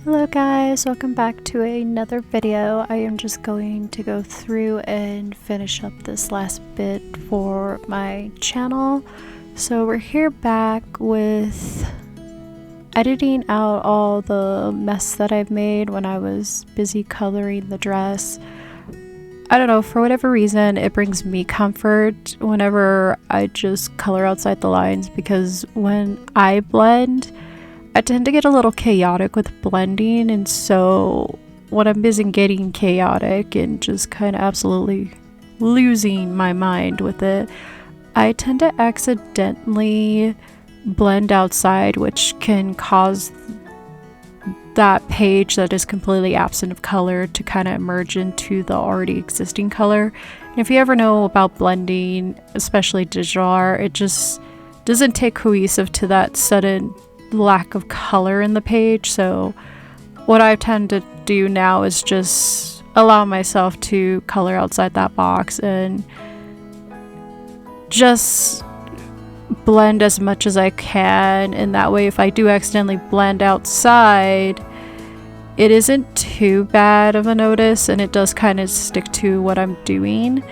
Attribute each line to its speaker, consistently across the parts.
Speaker 1: Hello guys, welcome back to another video. I am just going to go through and finish up this last bit for my channel. So we're here back with editing out all the mess that I've made when I was busy coloring the dress. I don't know, for whatever reason, it brings me comfort whenever I just color outside the lines, because when I blend, I tend to get a little chaotic with blending, and so when I'm busy getting chaotic and just kind of absolutely losing my mind with it, I tend to accidentally blend outside, which can cause that page that is completely absent of color to kind of merge into the already existing color. And if you ever know about blending, especially digital art, it just doesn't take cohesive to that sudden lack of color in the page. So what I tend to do now is just allow myself to color outside that box and just blend as much as I can, and that way if I do accidentally blend outside, it isn't too bad of a notice and it does kind of stick to what I'm doing.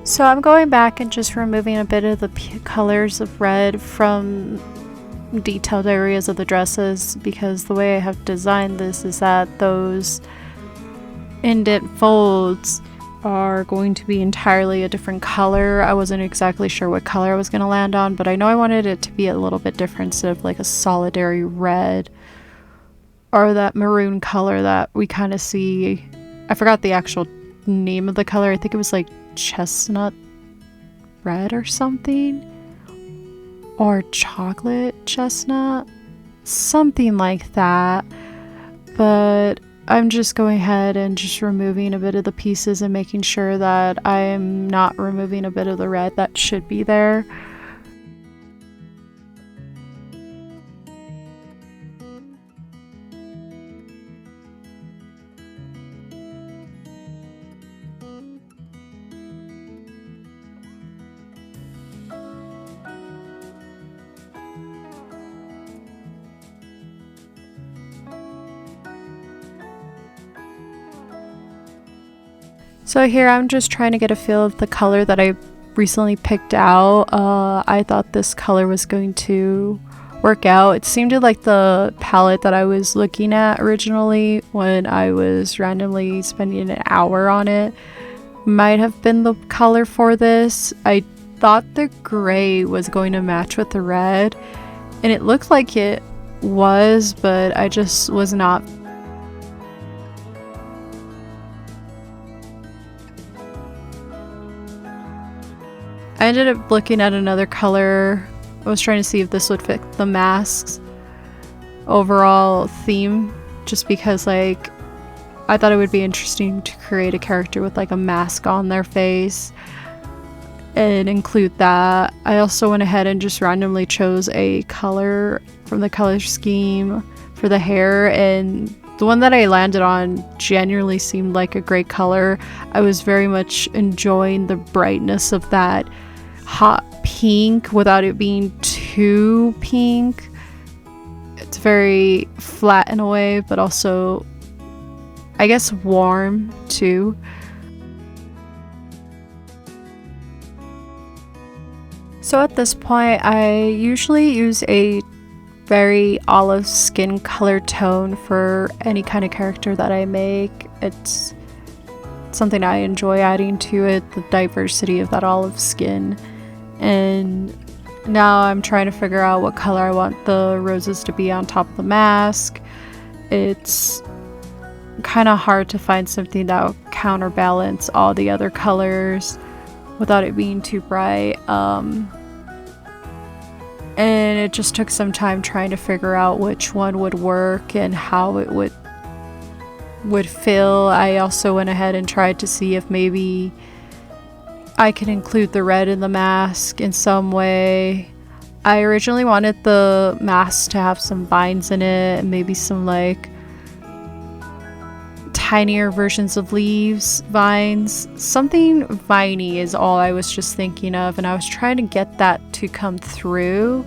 Speaker 1: So I'm going back and just removing a bit of the colors of red from detailed areas of the dresses, because the way I have designed this is that those indent folds are going to be entirely a different color. I wasn't exactly sure what color I was going to land on, but I know I wanted it to be a little bit different, instead of like a solidary red or that maroon color that we kind of see. I forgot the actual name of the color. I think it was like chestnut red or something, or chocolate chestnut, something like that. But I'm just going ahead and just removing a bit of the pieces and making sure that I am not removing a bit of the red that should be there. So here I'm just trying to get a feel of the color that I recently picked out. I thought this color was going to work out. It seemed like the palette that I was looking at originally when I was randomly spending an hour on it might have been the color for this. I thought the gray was going to match with the red, and it looked like it was, but I just was not. I ended up looking at another color I was trying to see if this would fit the mask's overall theme, just because like I thought it would be interesting to create a character with like a mask on their face and include that. I also went ahead and just randomly chose a color from the color scheme for the hair, and the one that I landed on genuinely seemed like a great color. I was very much enjoying the brightness of that hot pink without it being too pink. It's very flat in a way, but also I guess warm too. So at this point, I usually use a very olive skin color tone for any kind of character that I make. It's something I enjoy adding to it, the diversity of that olive skin. And now I'm trying to figure out what color I want the roses to be on top of the mask. It's kind of hard to find something that will counterbalance all the other colors without it being too bright. And it just took some time trying to figure out which one would work and how it would feel. I also went ahead and tried to see if maybe I could include the red in the mask in some way. I originally wanted the mask to have some vines in it and maybe some like tinier versions of leaves, vines, something viney is all I was just thinking of, and I was trying to get that to come through.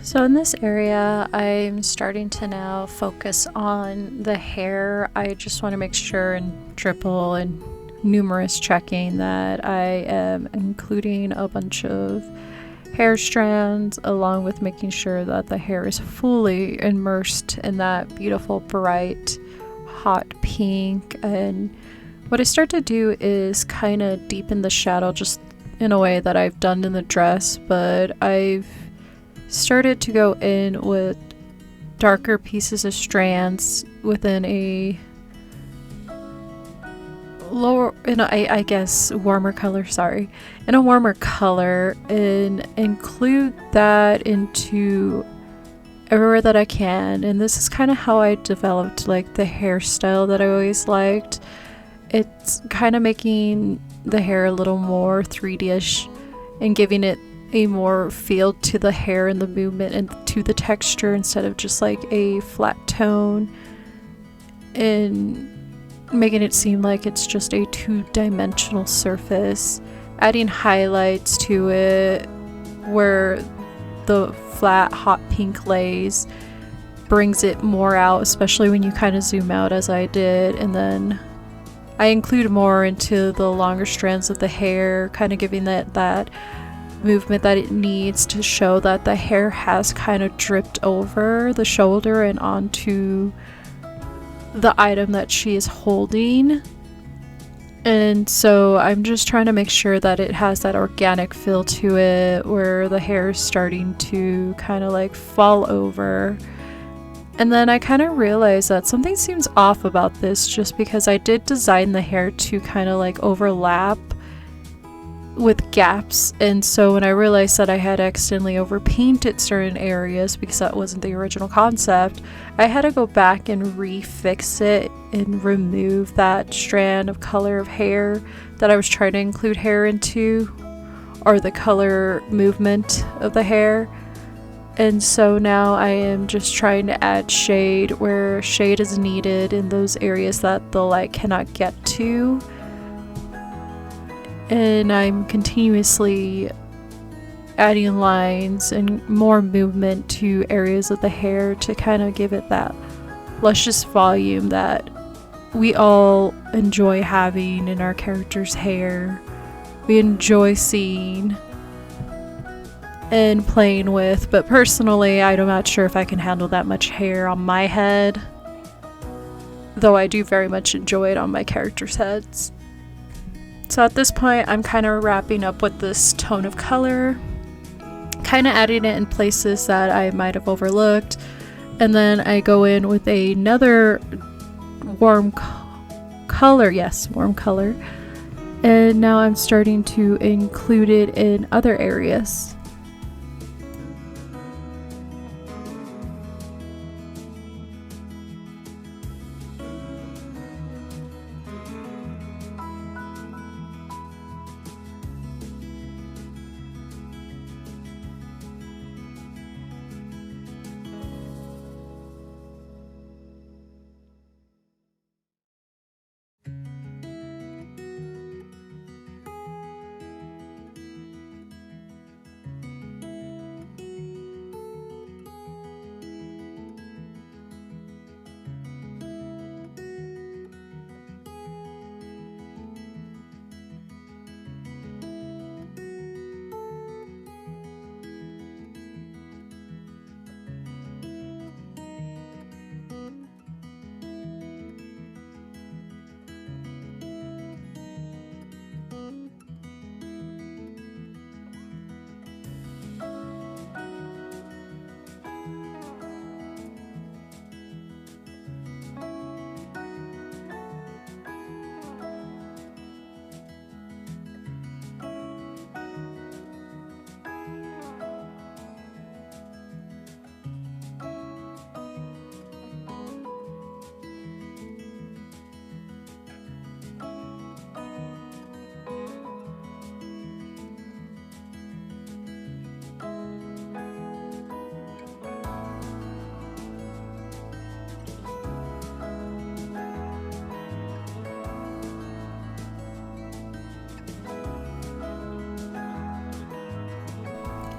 Speaker 1: So in this area, I'm starting to now focus on the hair. I just want to make sure and triple and numerous checking that I am including a bunch of hair strands, along with making sure that the hair is fully immersed in that beautiful bright hot pink. And what I start to do is kind of deepen the shadow just in a way that I've done in the dress, but I've started to go in with darker pieces of strands within a lower, I guess warmer color, in a warmer color, and include that into everywhere that I can. And this is kind of how I developed like the hairstyle that I always liked. It's kind of making the hair a little more 3D-ish and giving it a more feel to the hair and the movement and to the texture instead of just like a flat tone, and making it seem like it's just a two-dimensional surface, adding highlights to it where the flat hot pink lays brings it more out, especially when you kind of zoom out as I did. And then I include more into the longer strands of the hair, kind of giving that movement that it needs to show that the hair has kind of dripped over the shoulder and onto the item that she is holding. And so I'm just trying to make sure that it has that organic feel to it where the hair is starting to kind of like fall over. And then I kind of realized that something seems off about this, just because I did design the hair to kind of like overlap with gaps. And so when I realized that I had accidentally overpainted certain areas because that wasn't the original concept, I had to go back and refix it and remove that strand of color of hair that I was trying to include hair into, or the color movement of the hair. And so now I am just trying to add shade where shade is needed in those areas that the light cannot get to. And I'm continuously adding lines and more movement to areas of the hair to kind of give it that luscious volume that we all enjoy having in our characters' hair. We enjoy seeing. and playing with, but personally I'm not sure if I can handle that much hair on my head, though I do very much enjoy it on my characters' heads. So at this point I'm kind of wrapping up with this tone of color, kind of adding it in places that I might have overlooked, and then I go in with another warm color, and now I'm starting to include it in other areas.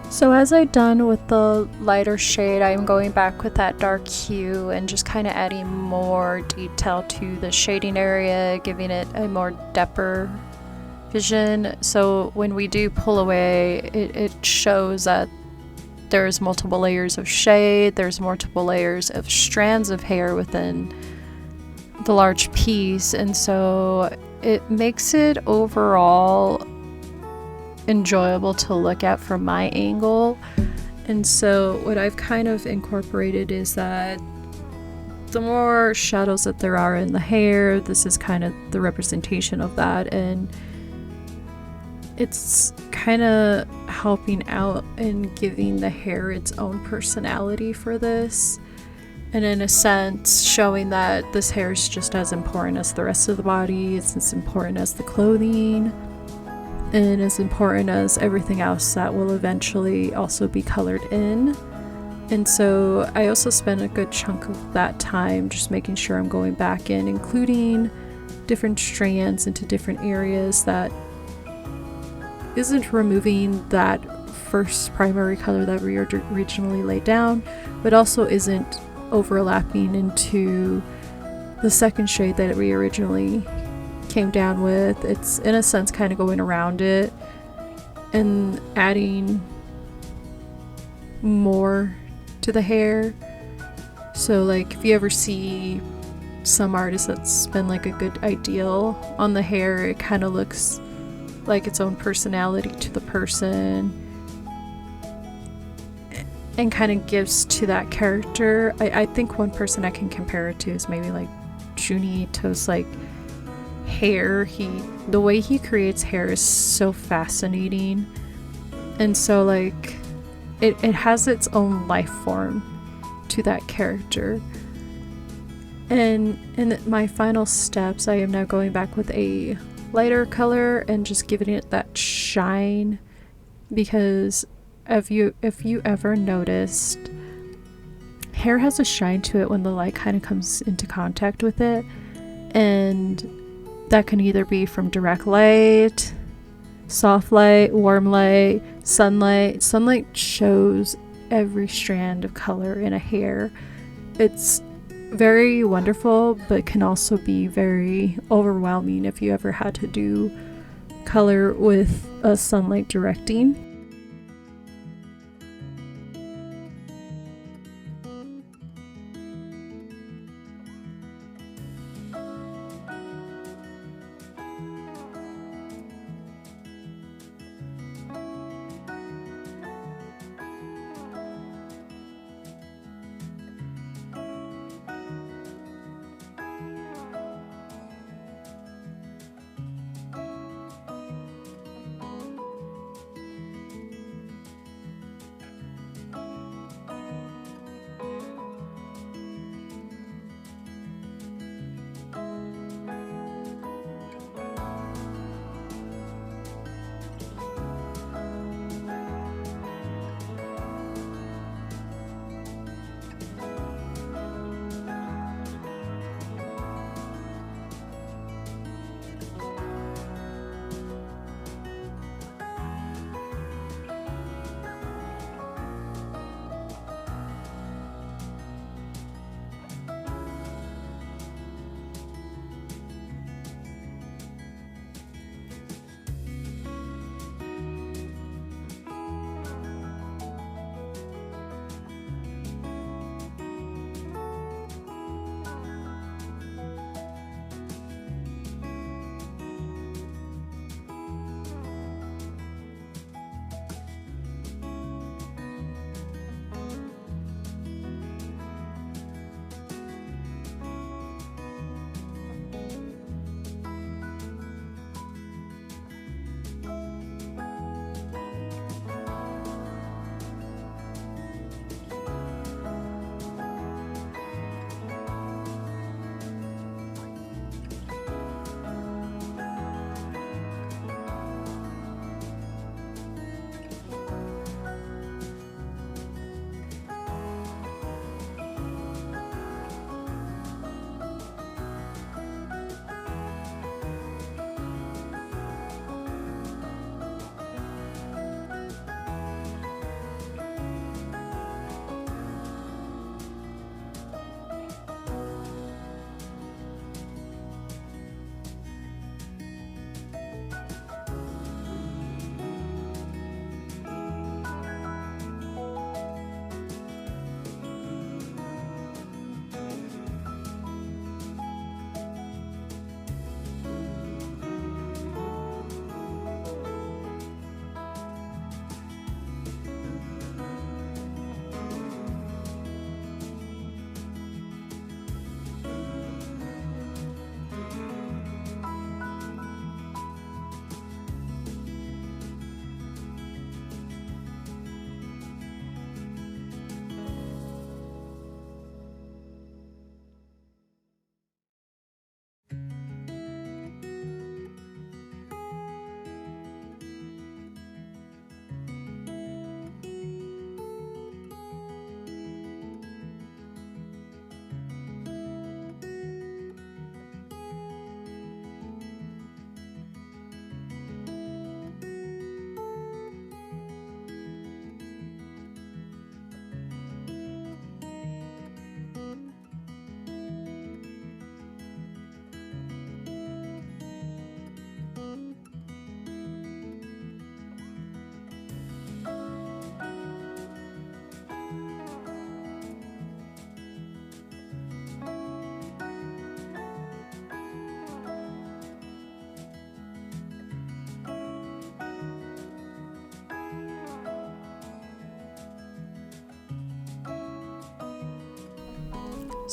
Speaker 1: So as I've done with the lighter shade, I'm going back with that dark hue and just kind of adding more detail to the shading area, giving it a more depper vision. So when we do pull away, it shows that there's multiple layers of shade, there's multiple layers of strands of hair within the large piece, and so it makes it overall enjoyable to look at from my angle. And so what I've kind of incorporated is that the more shadows that there are in the hair, this is kind of the representation of that, and it's kind of helping out and giving the hair its own personality for this, and in a sense showing that this hair is just as important as the rest of the body. It's as important as the clothing, and as important as everything else that will eventually also be colored in. And so I also spent a good chunk of that time just making sure I'm going back in, including different strands into different areas that isn't removing that first primary color that we originally laid down, but also isn't overlapping into the second shade that we originally came down with. It's in a sense kind of going around it and adding more to the hair. So like if you ever see some artists that spend like a good ideal on the hair, it kind of looks like its own personality to the person and kind of gives to that character. I think one person I can compare it to is maybe like Junji Ito's like hair. The way he creates hair is so fascinating, and so like it has its own life form to that character. And in my final steps, I am now going back with a lighter color and just giving it that shine, because if you ever noticed, hair has a shine to it when the light kind of comes into contact with it, and that can either be from direct light, soft light, warm light, sunlight. Sunlight shows every strand of color in a hair. It's very wonderful, but can also be very overwhelming if you ever had to do color with a sunlight directing.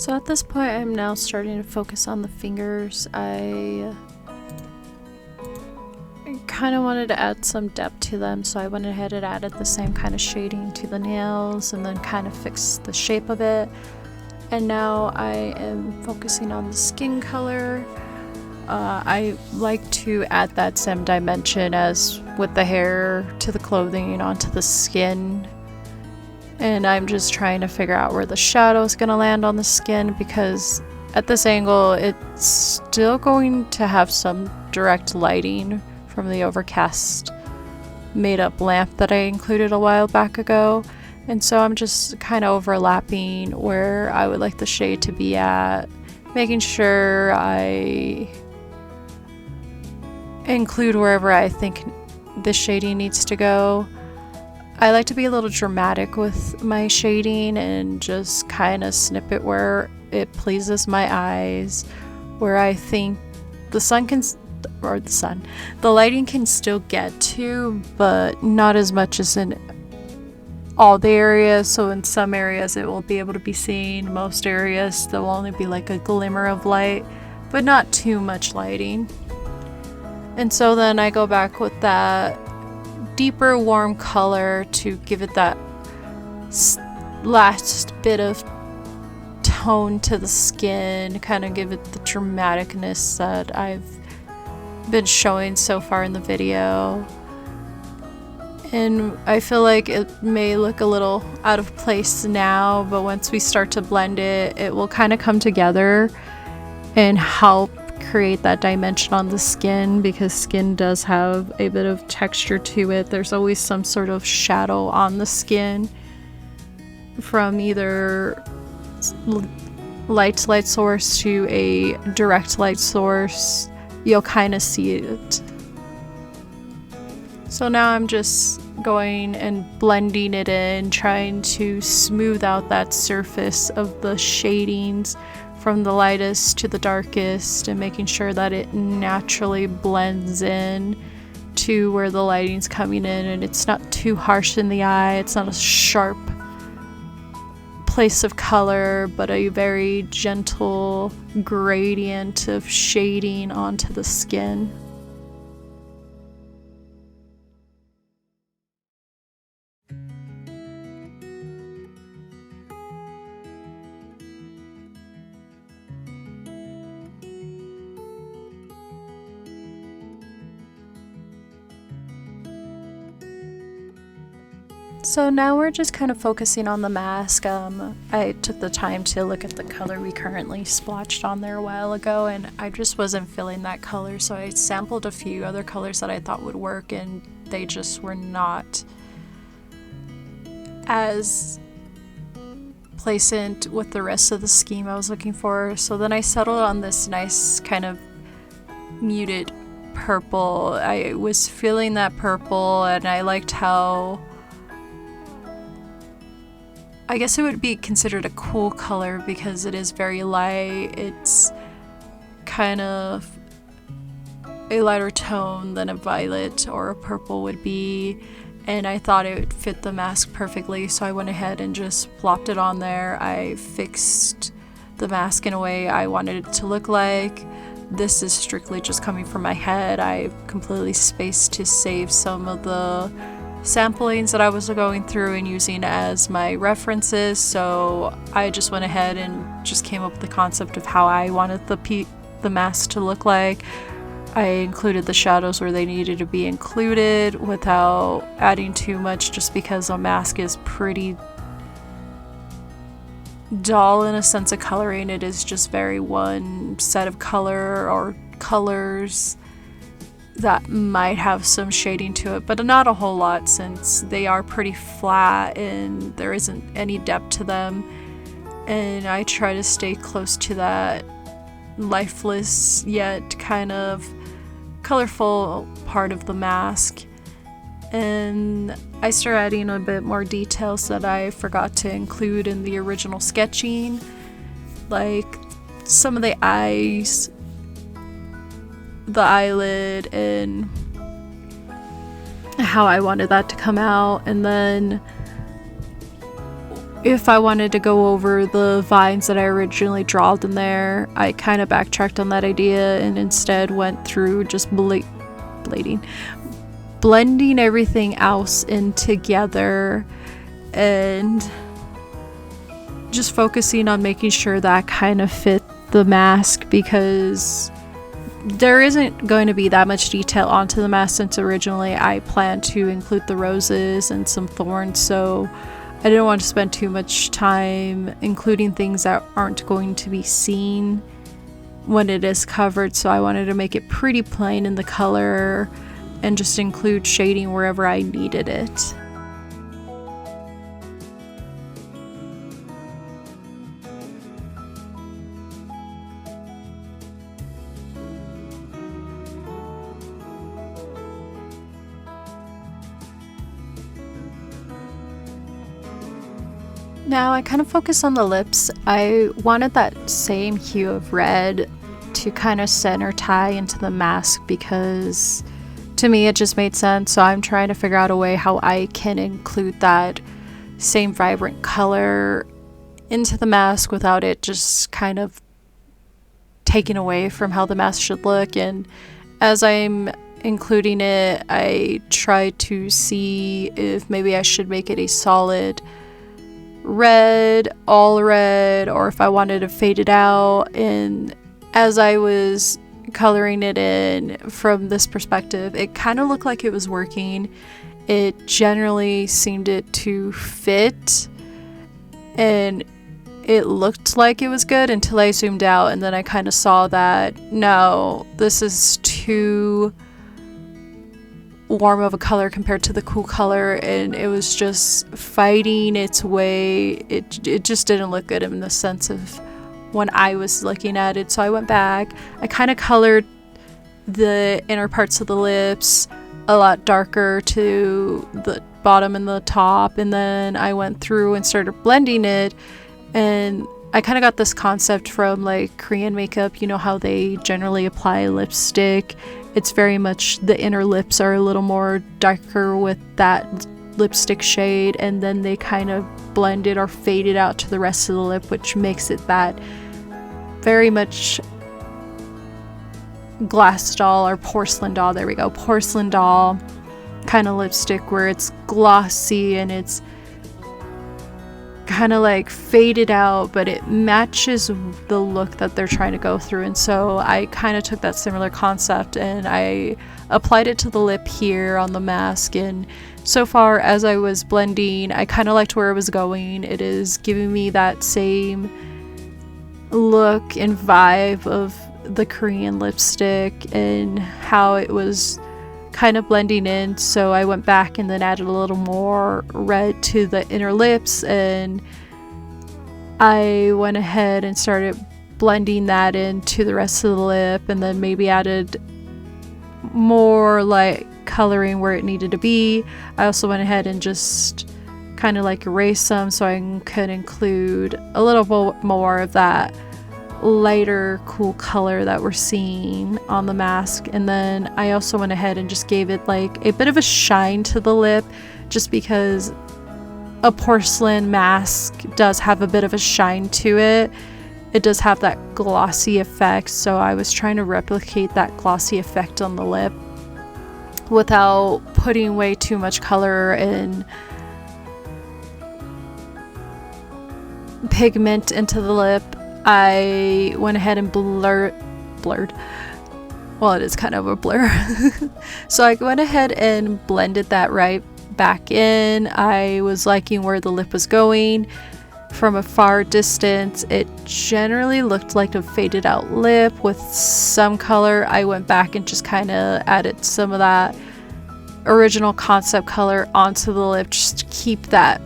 Speaker 1: So at this point, I'm now starting to focus on the fingers. I kind of wanted to add some depth to them, so I went ahead and added the same kind of shading to the nails and then kind of fixed the shape of it. And now I am focusing on the skin color. I like to add that same dimension as with the hair to the clothing and onto the skin. And I'm just trying to figure out where the shadow is going to land on the skin, because at this angle it's still going to have some direct lighting from the overcast made up lamp that I included a while back ago. And so I'm just kind of overlapping where I would like the shade to be at, making sure I include wherever I think the shading needs to go. I like to be a little dramatic with my shading and just kind of snip it where it pleases my eyes, where I think the lighting can still get to, but not as much as in all the areas. So in some areas it will be able to be seen, most areas there will only be like a glimmer of light, but not too much lighting. And so then I go back with that deeper warm color to give it that last bit of tone to the skin, kind of give it the dramaticness that I've been showing so far in the video. And I feel like it may look a little out of place now, but once we start to blend it, it will kind of come together and help create that dimension on the skin, because skin does have a bit of texture to it. There's always some sort of shadow on the skin from either light source to a direct light source. You'll kind of see it. So now I'm just going and blending it in, trying to smooth out that surface of the shadings from the lightest to the darkest, and making sure that it naturally blends in to where the lighting's coming in and it's not too harsh in the eye. It's not a sharp place of color, but a very gentle gradient of shading onto the skin. So now we're just kind of focusing on the mask. I took the time to look at the color we currently splotched on there a while ago, and I just wasn't feeling that color, so I sampled a few other colors that I thought would work, and they just were not as placent with the rest of the scheme I was looking for. So then I settled on this nice kind of muted purple. I was feeling that purple, and I liked how, I guess it would be considered a cool color because it is very light. It's kind of a lighter tone than a violet or a purple would be, and I thought it would fit the mask perfectly, so I went ahead and just plopped it on there. I fixed the mask in a way I wanted it to look like. This is strictly just coming from my head. I completely spaced to save some of the samplings that I was going through and using as my references, so I just went ahead and just came up with the concept of how I wanted the mask to look like. I included the shadows where they needed to be included without adding too much, just because a mask is pretty dull in a sense of coloring. It is just very one set of color or colors that might have some shading to it, but not a whole lot, since they are pretty flat and there isn't any depth to them. And I try to stay close to that lifeless yet kind of colorful part of the mask. And I start adding a bit more details that I forgot to include in the original sketching, like some of the eyes, the eyelid, and how I wanted that to come out. And then if I wanted to go over the vines that I originally drawed in there, I kind of backtracked on that idea and instead went through just blending everything else in together and just focusing on making sure that kind of fit the mask, because there isn't going to be that much detail onto the mask since originally I planned to include the roses and some thorns, so I didn't want to spend too much time including things that aren't going to be seen when it is covered, so I wanted to make it pretty plain in the color and just include shading wherever I needed it. Now I kind of focused on the lips. I wanted that same hue of red to kind of center tie into the mask because to me it just made sense, so I'm trying to figure out a way how I can include that same vibrant color into the mask without it just kind of taking away from how the mask should look. And as I'm including it, I tried to see if maybe I should make it a solid red, all red, or if I wanted to fade it out. And as I was coloring it in from this perspective, it kind of looked like it was working. It generally seemed it to fit and it looked like it was good until I zoomed out, and then I kind of saw that no, this is too warm of a color compared to the cool color, and it was just fighting its way. It just didn't look good in the sense of when I was looking at it. So I went back, I kind of colored the inner parts of the lips a lot darker to the bottom and the top, and then I went through and started blending it. And I kind of got this concept from like Korean makeup, you know how they generally apply lipstick. It's very much the inner lips are a little more darker with that lipstick shade, and then they kind of blend it or fade it out to the rest of the lip, which makes it that very much glass doll or porcelain doll, there we go, porcelain doll kind of lipstick where it's glossy and it's kind of like faded out, but it matches the look that they're trying to go through. And so I kind of took that similar concept and I applied it to the lip here on the mask, and so far as I was blending, I kind of liked where it was going. It is giving me that same look and vibe of the Korean lipstick and how it was kind of blending in. So I went back and then added a little more red to the inner lips, and I went ahead and started blending that into the rest of the lip, and then maybe added more like coloring where it needed to be. I also went ahead and just kind of like erase some so I could include a little bit more of that lighter cool color that we're seeing on the mask. And then I also went ahead and just gave it like a bit of a shine to the lip, just because a porcelain mask does have a bit of a shine to it. It does have that glossy effect, so I was trying to replicate that glossy effect on the lip without putting way too much color and pigment into the lip. I went ahead and blurred, well, it is kind of a blur. So I went ahead and blended that right back in. I was liking where the lip was going. From a far distance, it generally looked like a faded out lip with some color. I went back and just kind of added some of that original concept color onto the lip just to keep that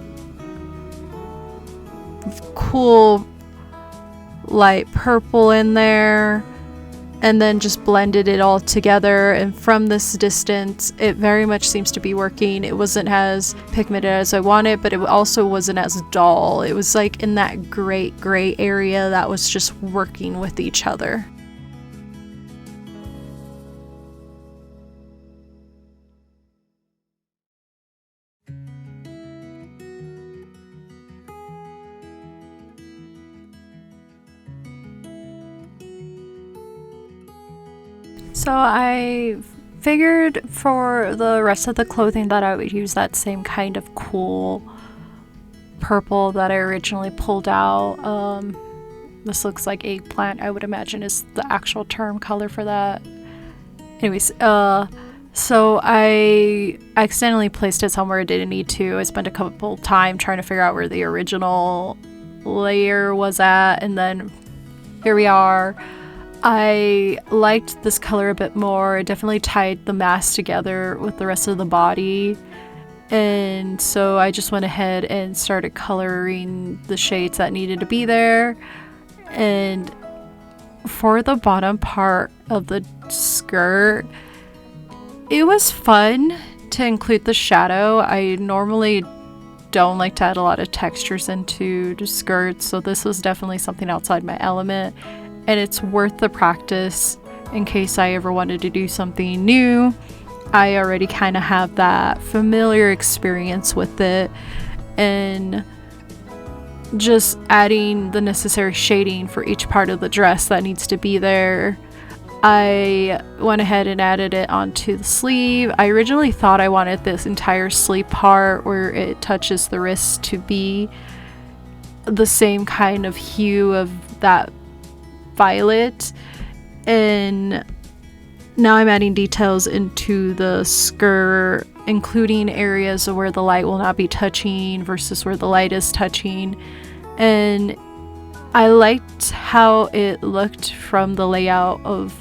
Speaker 1: cool light purple in there, and then just blended it all together. And from this distance, it very much seems to be working. It wasn't as pigmented as I wanted, but it also wasn't as dull. It was like in that great gray area that was just working with each other. So I figured for the rest of the clothing that I would use that same kind of cool purple that I originally pulled out. This looks like eggplant, I would imagine is the actual term color for that. Anyways, so I accidentally placed it somewhere I didn't need to. I spent a couple time trying to figure out where the original layer was at, and then here we are. I liked this color a bit more. It definitely tied the mask together with the rest of the body. And so I just went ahead and started coloring the shades that needed to be there. And for the bottom part of the skirt, it was fun to include the shadow. I normally don't like to add a lot of textures into the skirts, so this was definitely something outside my element, and it's worth the practice in case I ever wanted to do something new. I already kind of have that familiar experience with it, and just adding the necessary shading for each part of the dress that needs to be there. I went ahead and added it onto the sleeve. I originally thought I wanted this entire sleeve part where it touches the wrist to be the same kind of hue of that violet, and now I'm adding details into the skirt, including areas where the light will not be touching versus where the light is touching. And I liked how it looked from the layout of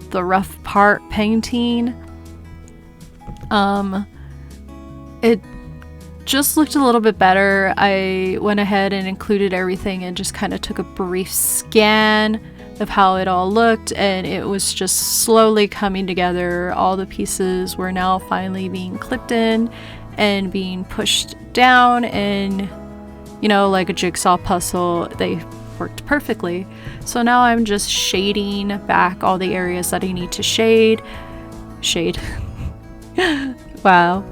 Speaker 1: the rough part painting. It just looked a little bit better. I went ahead and included everything and just kind of took a brief scan of how it all looked, and it was just slowly coming together. All the pieces were now finally being clipped in and being pushed down, and you know, like a jigsaw puzzle, they worked perfectly. So now I'm just shading back all the areas that I need to shade. Wow.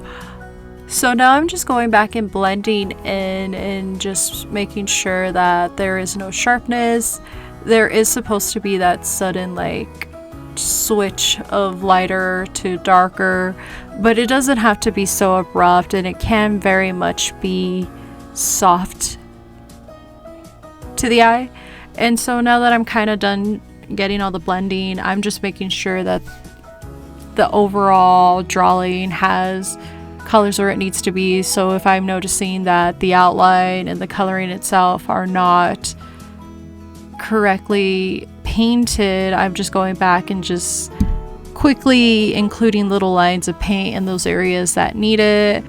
Speaker 1: So now I'm just going back and blending in and just making sure that there is no sharpness. There is supposed to be that sudden like switch of lighter to darker, but it doesn't have to be so abrupt, and it can very much be soft to the eye. And so now that I'm kind of done getting all the blending, I'm just making sure that the overall drawing has colors where it needs to be. So if I'm noticing that the outline and the coloring itself are not correctly painted, I'm just going back and just quickly including little lines of paint in those areas that need it.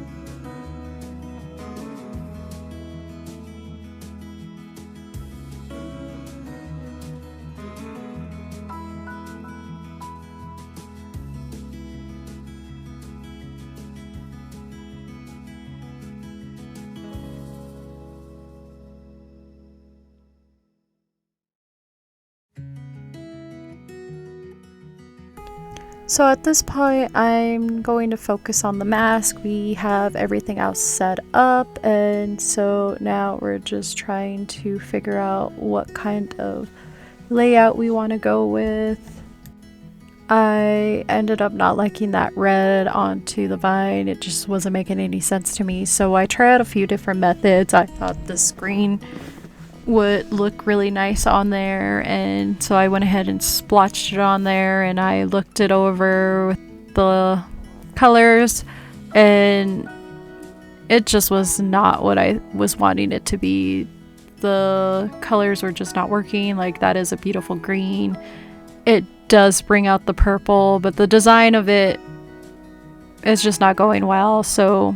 Speaker 1: So at this point, I'm going to focus on the mask. We have everything else set up, and so now we're just trying to figure out what kind of layout we want to go with. I ended up not liking that red onto the vine. It just wasn't making any sense to me, so I tried a few different methods. I thought this green would look really nice on there, and so I went ahead and splotched it on there, and I looked it over with the colors, and it just was not what I was wanting it to be. The colors were just not working. Like, that is a beautiful green. It does bring out the purple, but the design of it is just not going well, so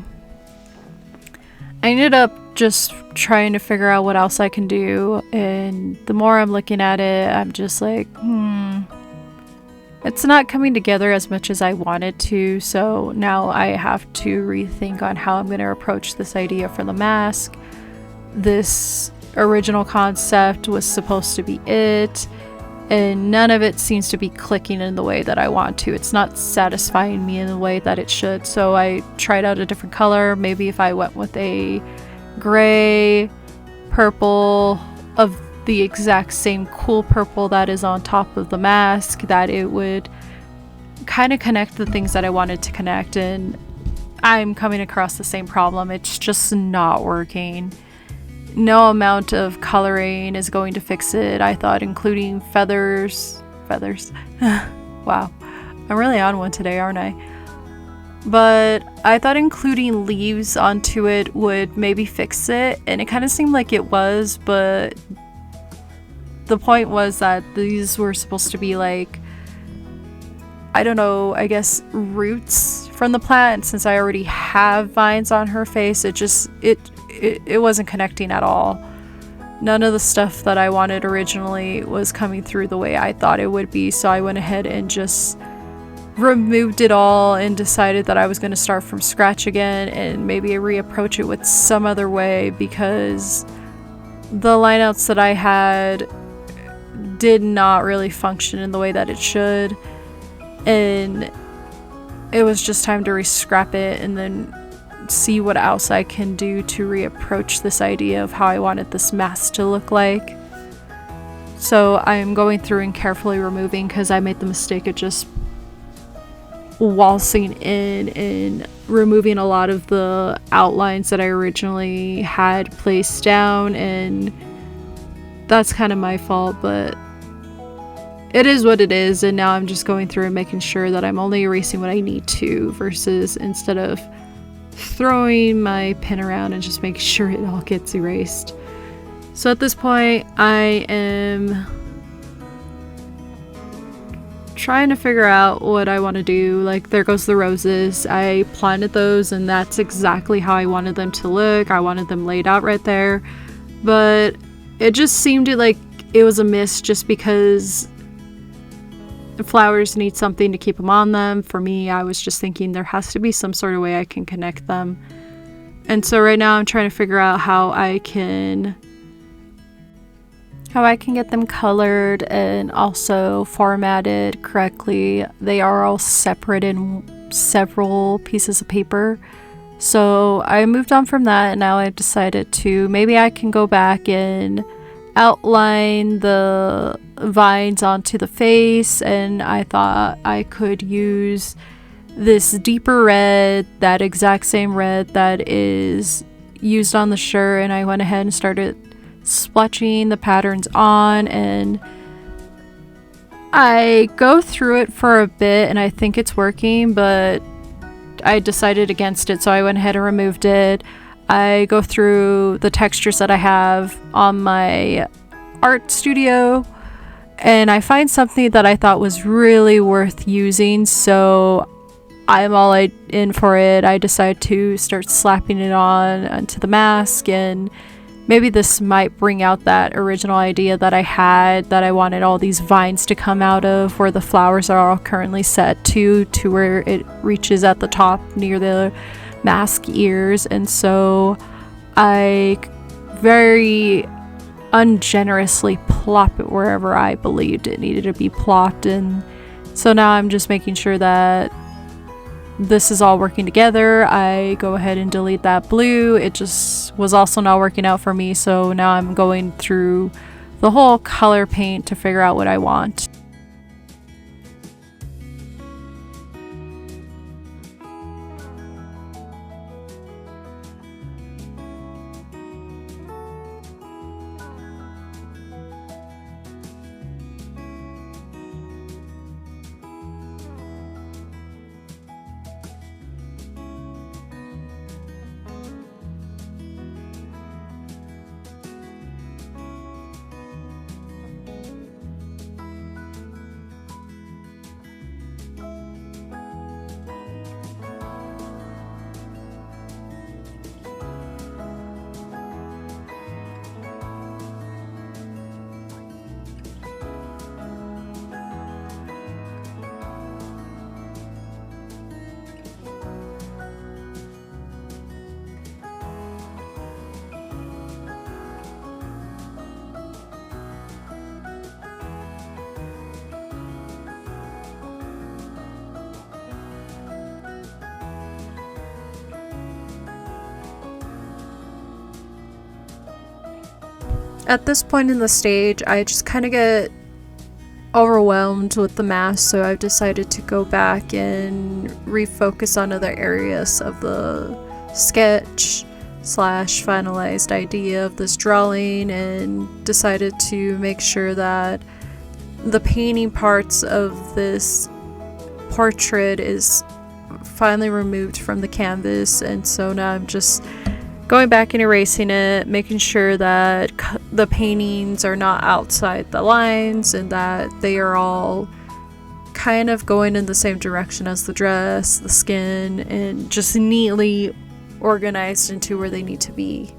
Speaker 1: I ended up just trying to figure out what else I can do, and the more I'm looking at it, I'm just like, it's not coming together as much as I wanted to. So now I have to rethink on how I'm going to approach this idea for the mask. This original concept was supposed to be it, and none of it seems to be clicking in the way that I want to. It's not satisfying me in the way that it should. So I tried out a different color. Maybe if I went with a gray purple of the exact same cool purple that is on top of the mask, that it would kind of connect the things that I wanted to connect, and I'm coming across the same problem. It's just not working. No amount of coloring is going to fix it. I thought including feathers. Wow, I'm really on one today, aren't I? But I thought including leaves onto it would maybe fix it, and it kind of seemed like it was, but the point was that these were supposed to be like, I don't know, I guess roots from the plant. And since I already have vines on her face, it wasn't connecting at all. None of the stuff that I wanted originally was coming through the way I thought it would be, so I went ahead and just removed it all and decided that I was going to start from scratch again and maybe reapproach it with some other way, because the lineouts that I had did not really function in the way that it should, and it was just time to re-scrap it and then see what else I can do to reapproach this idea of how I wanted this mask to look like. So I'm going through and carefully removing, because I made the mistake of just waltzing in and removing a lot of the outlines that I originally had placed down, and that's kind of my fault, but it is what it is. And now I'm just going through and making sure that I'm only erasing what I need to, versus instead of throwing my pen around and just making sure it all gets erased. So at this point I am trying to figure out what I want to do. Like, there goes the roses. I planted those and that's exactly how I wanted them to look. I wanted them laid out right there, but it just seemed like it was a miss, just because the flowers need something to keep them on them. For me, I was just thinking there has to be some sort of way I can connect them. And so right now I'm trying to figure out how I can get them colored and also formatted correctly. They are all separate in several pieces of paper. So I moved on from that, and now I've decided to maybe I can go back and outline the vines onto the face, and I thought I could use this deeper red, that exact same red that is used on the shirt, and I went ahead and started splotching the patterns on, and I go through it for a bit and I think it's working, but I decided against it, so I went ahead and removed it. I go through the textures that I have on my art studio, and I find something that I thought was really worth using, so I'm all in for it. I decide to start slapping it onto the mask, and maybe this might bring out that original idea that I had, that I wanted all these vines to come out of, where the flowers are all currently set to where it reaches at the top near the mask ears. And so I very ungenerously plop it wherever I believed it needed to be plopped, and so now I'm just making sure that this is all working together. I go ahead and delete that blue. It just was also not working out for me, so now I'm going through the whole color paint to figure out what I want. At this point in the stage, I just kind of get overwhelmed with the mass, so I've decided to go back and refocus on other areas of the sketch slash finalized idea of this drawing, and decided to make sure that the painting parts of this portrait is finally removed from the canvas. And so now I'm just going back and erasing it, making sure that the paintings are not outside the lines and that they are all kind of going in the same direction as the dress, the skin, and just neatly organized into where they need to be.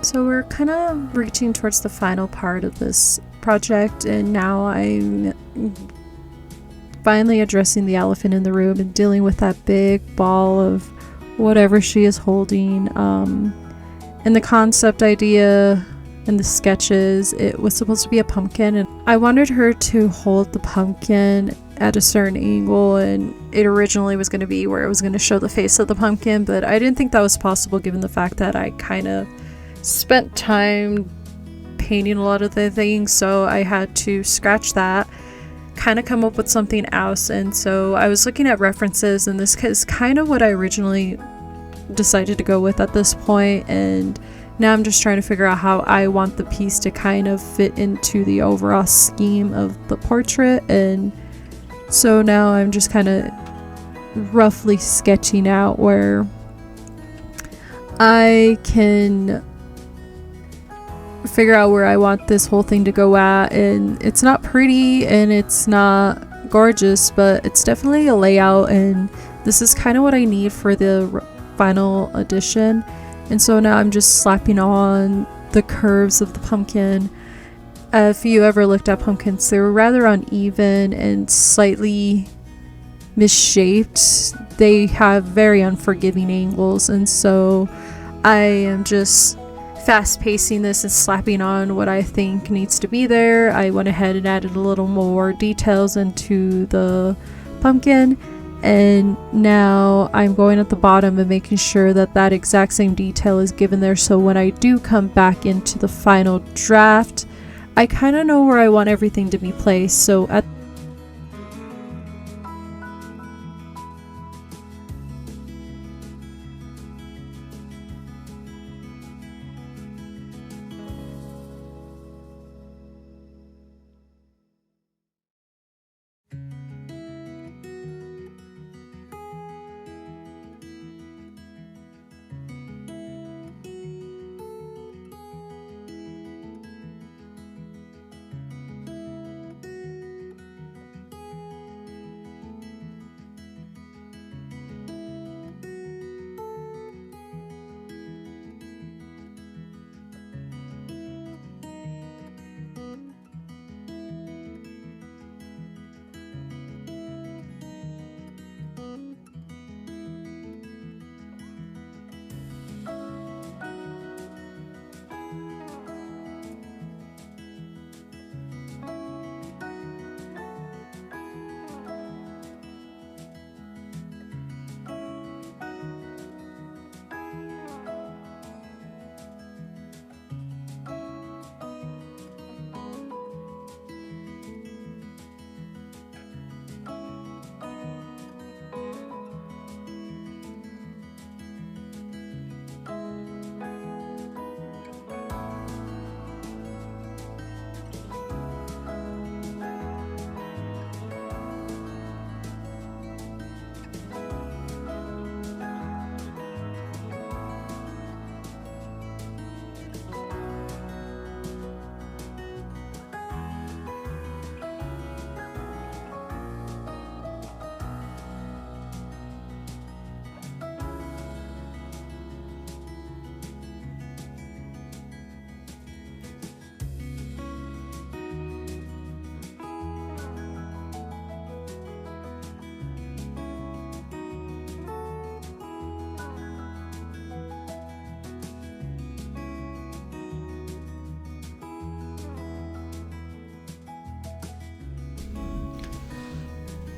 Speaker 1: So we're kind of reaching towards the final part of this project, and now I'm finally addressing the elephant in the room and dealing with that big ball of whatever she is holding. And the concept idea and the sketches, it was supposed to be a pumpkin, and I wanted her to hold the pumpkin at a certain angle, and it originally was going to be where it was going to show the face of the pumpkin, but I didn't think that was possible given the fact that I kind of spent time painting a lot of the things, so I had to scratch that, kind of come up with something else. And so I was looking at references, and this is kind of what I originally decided to go with at this point, and now I'm just trying to figure out how I want the piece to kind of fit into the overall scheme of the portrait. And so now I'm just kind of roughly sketching out where I can figure out where I want this whole thing to go at. And it's not pretty and it's not gorgeous, but it's definitely a layout, and this is kind of what I need for the final edition. And so now I'm just slapping on the curves of the pumpkin. If you ever looked at pumpkins, they were rather uneven and slightly misshaped. They have very unforgiving angles, and so I am just fast pacing this and slapping on what I think needs to be there. I went ahead and added a little more details into the pumpkin, and now I'm going at the bottom and making sure that that exact same detail is given there, so when I do come back into the final draft, I kind of know where I want everything to be placed. So at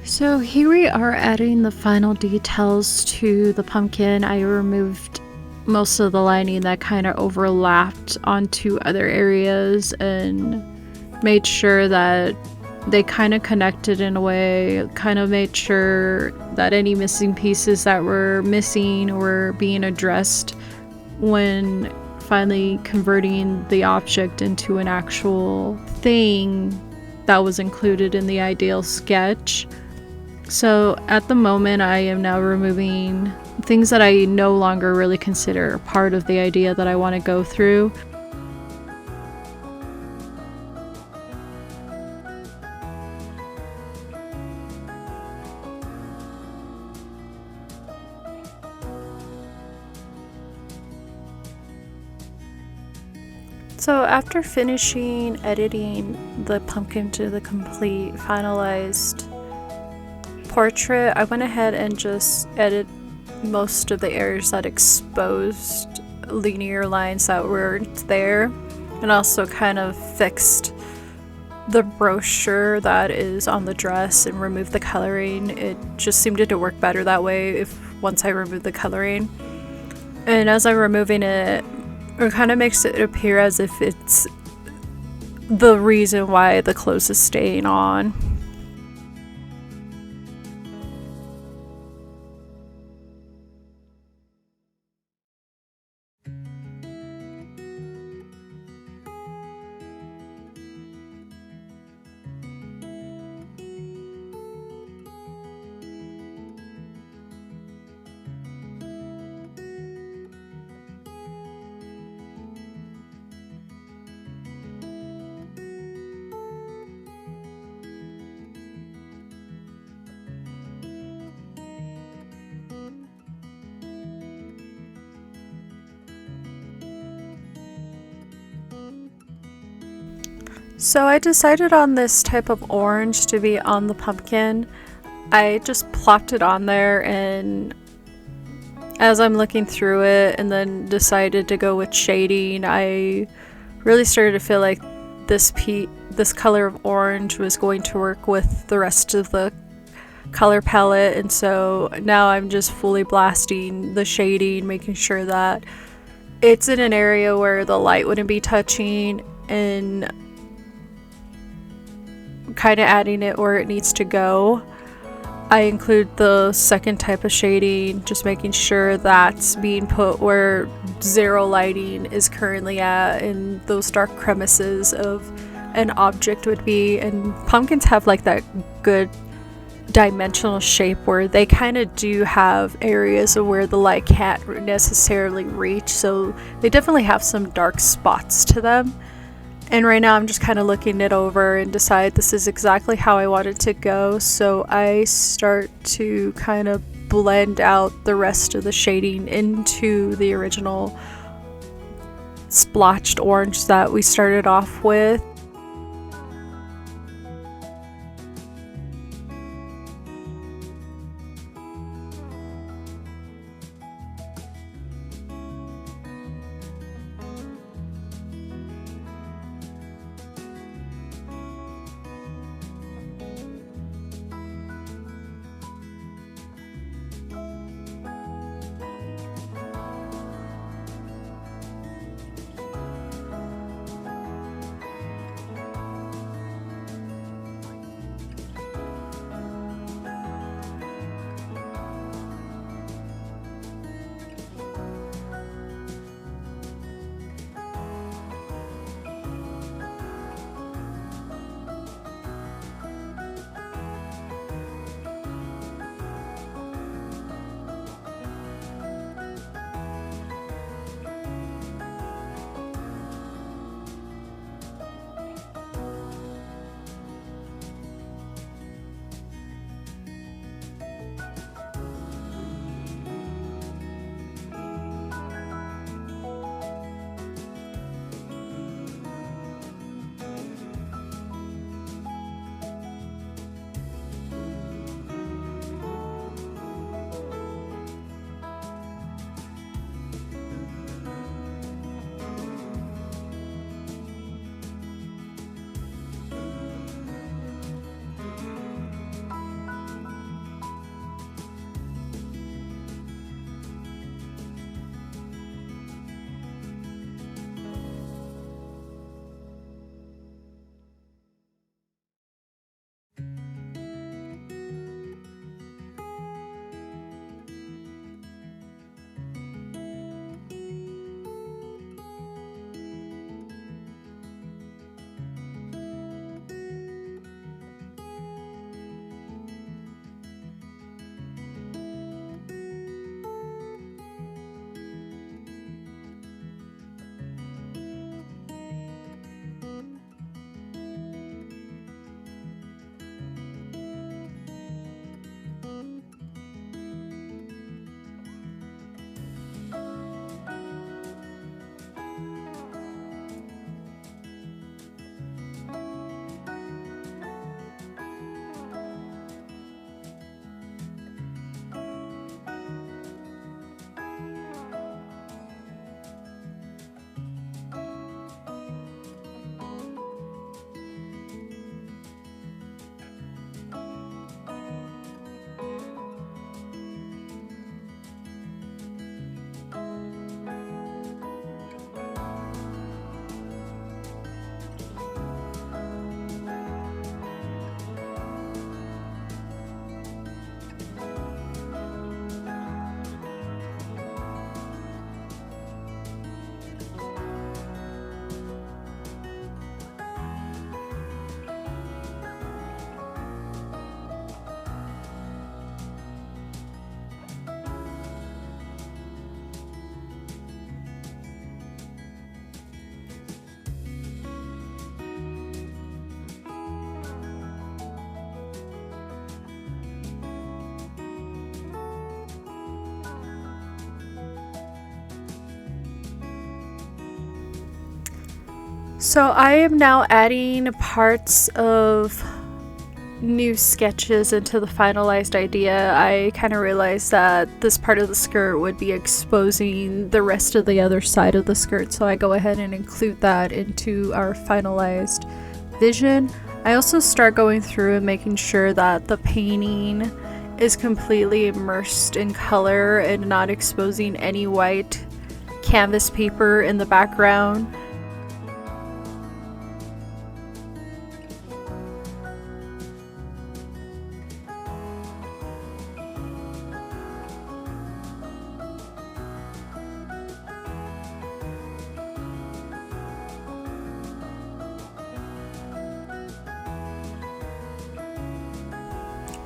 Speaker 1: so here we are adding the final details to the pumpkin. I removed most of the lining that kind of overlapped onto other areas and made sure that they kind of connected in a way, kind of made sure that any missing pieces that were missing were being addressed when finally converting the object into an actual thing that was included in the ideal sketch. So at the moment, I am now removing things that I no longer really consider part of the idea that I want to go through. So after finishing editing the pumpkin to the complete finalized portrait, I went ahead and just edited most of the areas that exposed linear lines that weren't there, and also kind of fixed the brochure that is on the dress and removed the coloring. It just seemed to work better that way once I removed the coloring. And as I'm removing it, it kind of makes it appear as if it's the reason why the clothes is staying on. So I decided on this type of orange to be on the pumpkin. I just plopped it on there, and as I'm looking through it and then decided to go with shading, I really started to feel like this color of orange was going to work with the rest of the color palette, and so now I'm just fully blasting the shading, making sure that it's in an area where the light wouldn't be touching, and kind of adding it where it needs to go. I include the second type of shading, just making sure that's being put where zero lighting is currently at, and those dark crevices of an object would be. And pumpkins have like that good dimensional shape where they kind of do have areas where the light can't necessarily reach, so they definitely have some dark spots to them. And right now I'm just kind of looking it over and decide this is exactly how I want it to go. So I start to kind of blend out the rest of the shading into the original splotched orange that we started off with. So I am now adding parts of new sketches into the finalized idea. I kind of realized that this part of the skirt would be exposing the rest of the other side of the skirt, so I go ahead and include that into our finalized vision. I also start going through and making sure that the painting is completely immersed in color and not exposing any white canvas paper in the background.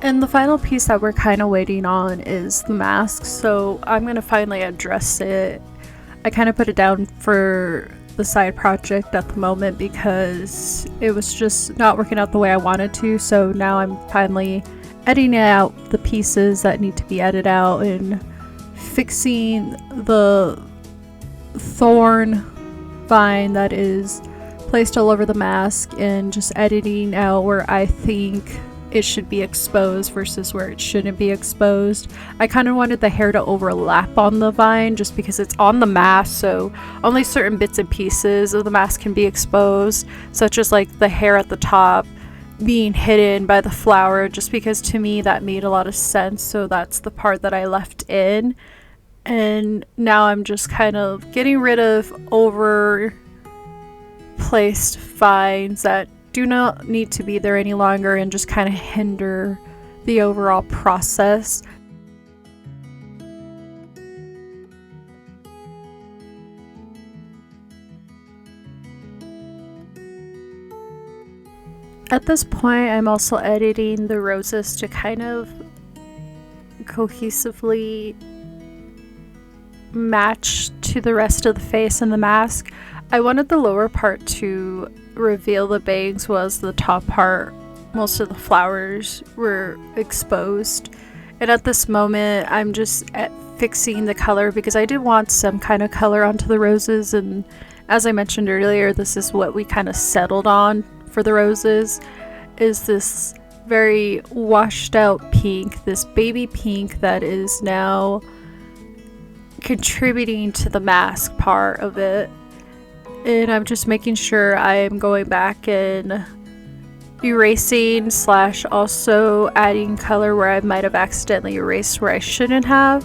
Speaker 1: And the final piece that we're kind of waiting on is the mask, so I'm going to finally address it. I kind of put it down for the side project at the moment because it was just not working out the way I wanted to, so now I'm finally editing out the pieces that need to be edited out and fixing the thorn vine that is placed all over the mask and just editing out where I think it should be exposed versus where it shouldn't be exposed. I kind of wanted the hair to overlap on the vine just because it's on the mask, so only certain bits and pieces of the mask can be exposed, such as like the hair at the top being hidden by the flower, just because to me that made a lot of sense, so that's the part that I left in. And now I'm just kind of getting rid of over placed vines that do not need to be there any longer and just kind of hinder the overall process. At this point, I'm also editing the roses to kind of cohesively match to the rest of the face and the mask. I wanted the lower part to reveal the bangs, was the top part most of the flowers were exposed. And at this moment I'm just fixing the color because I did want some kind of color onto the roses, and as I mentioned earlier, this is what we kind of settled on for the roses, is this very washed out pink, this baby pink that is now contributing to the mask part of it. And I'm just making sure I am going back and erasing / also adding color where I might have accidentally erased where I shouldn't have.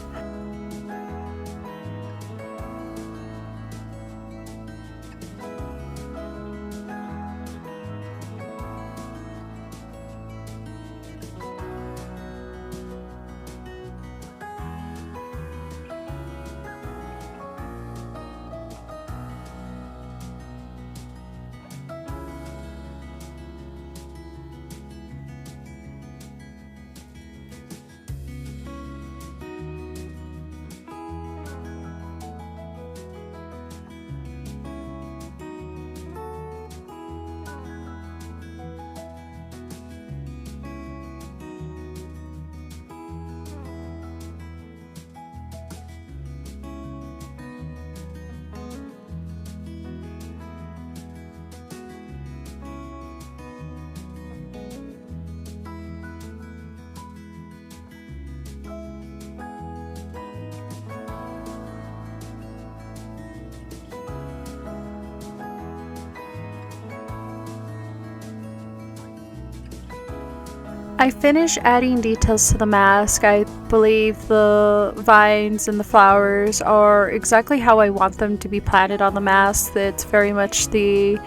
Speaker 1: I finished adding details to the mask. I believe the vines and the flowers are exactly how I want them to be planted on the mask. It's very much the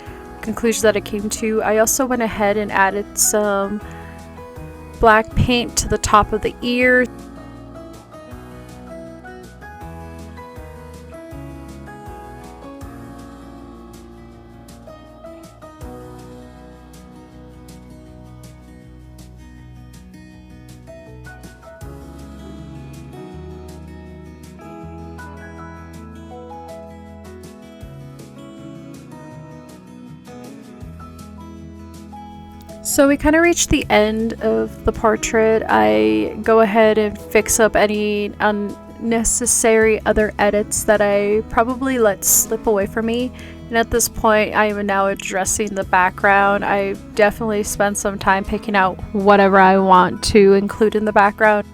Speaker 1: conclusion that I came to. I also went ahead and added some black paint to the top of the ear. So we kind of reached the end of the portrait. I go ahead and fix up any unnecessary other edits that I probably let slip away from me. And at this point, I am now addressing the background. I definitely spent some time picking out whatever I want to include in the background.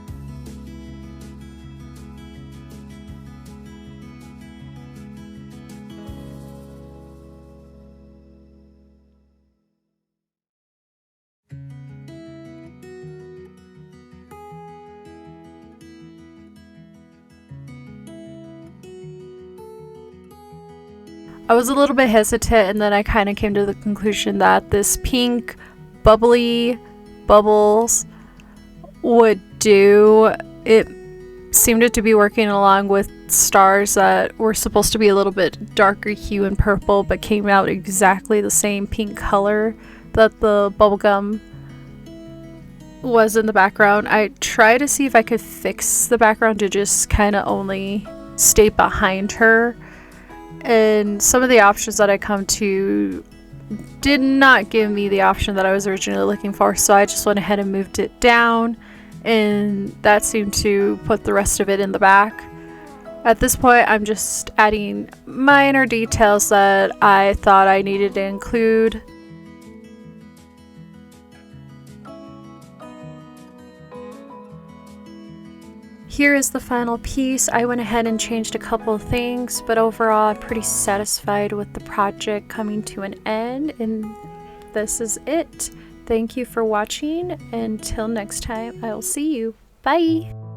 Speaker 1: I was a little bit hesitant, and then I kind of came to the conclusion that this pink bubbly bubbles would do. It seemed to be working along with stars that were supposed to be a little bit darker hue and purple, but came out exactly the same pink color that the bubblegum was in the background. I tried to see if I could fix the background to just kind of only stay behind her. And some of the options that I come to did not give me the option that I was originally looking for, so I just went ahead and moved it down, and that seemed to put the rest of it in the back. At this point, I'm just adding minor details that I thought I needed to include. Here is the final piece. I went ahead and changed a couple of things, but overall I'm pretty satisfied with the project coming to an end, and this is it. Thank you for watching. Until next time, I will see you. Bye!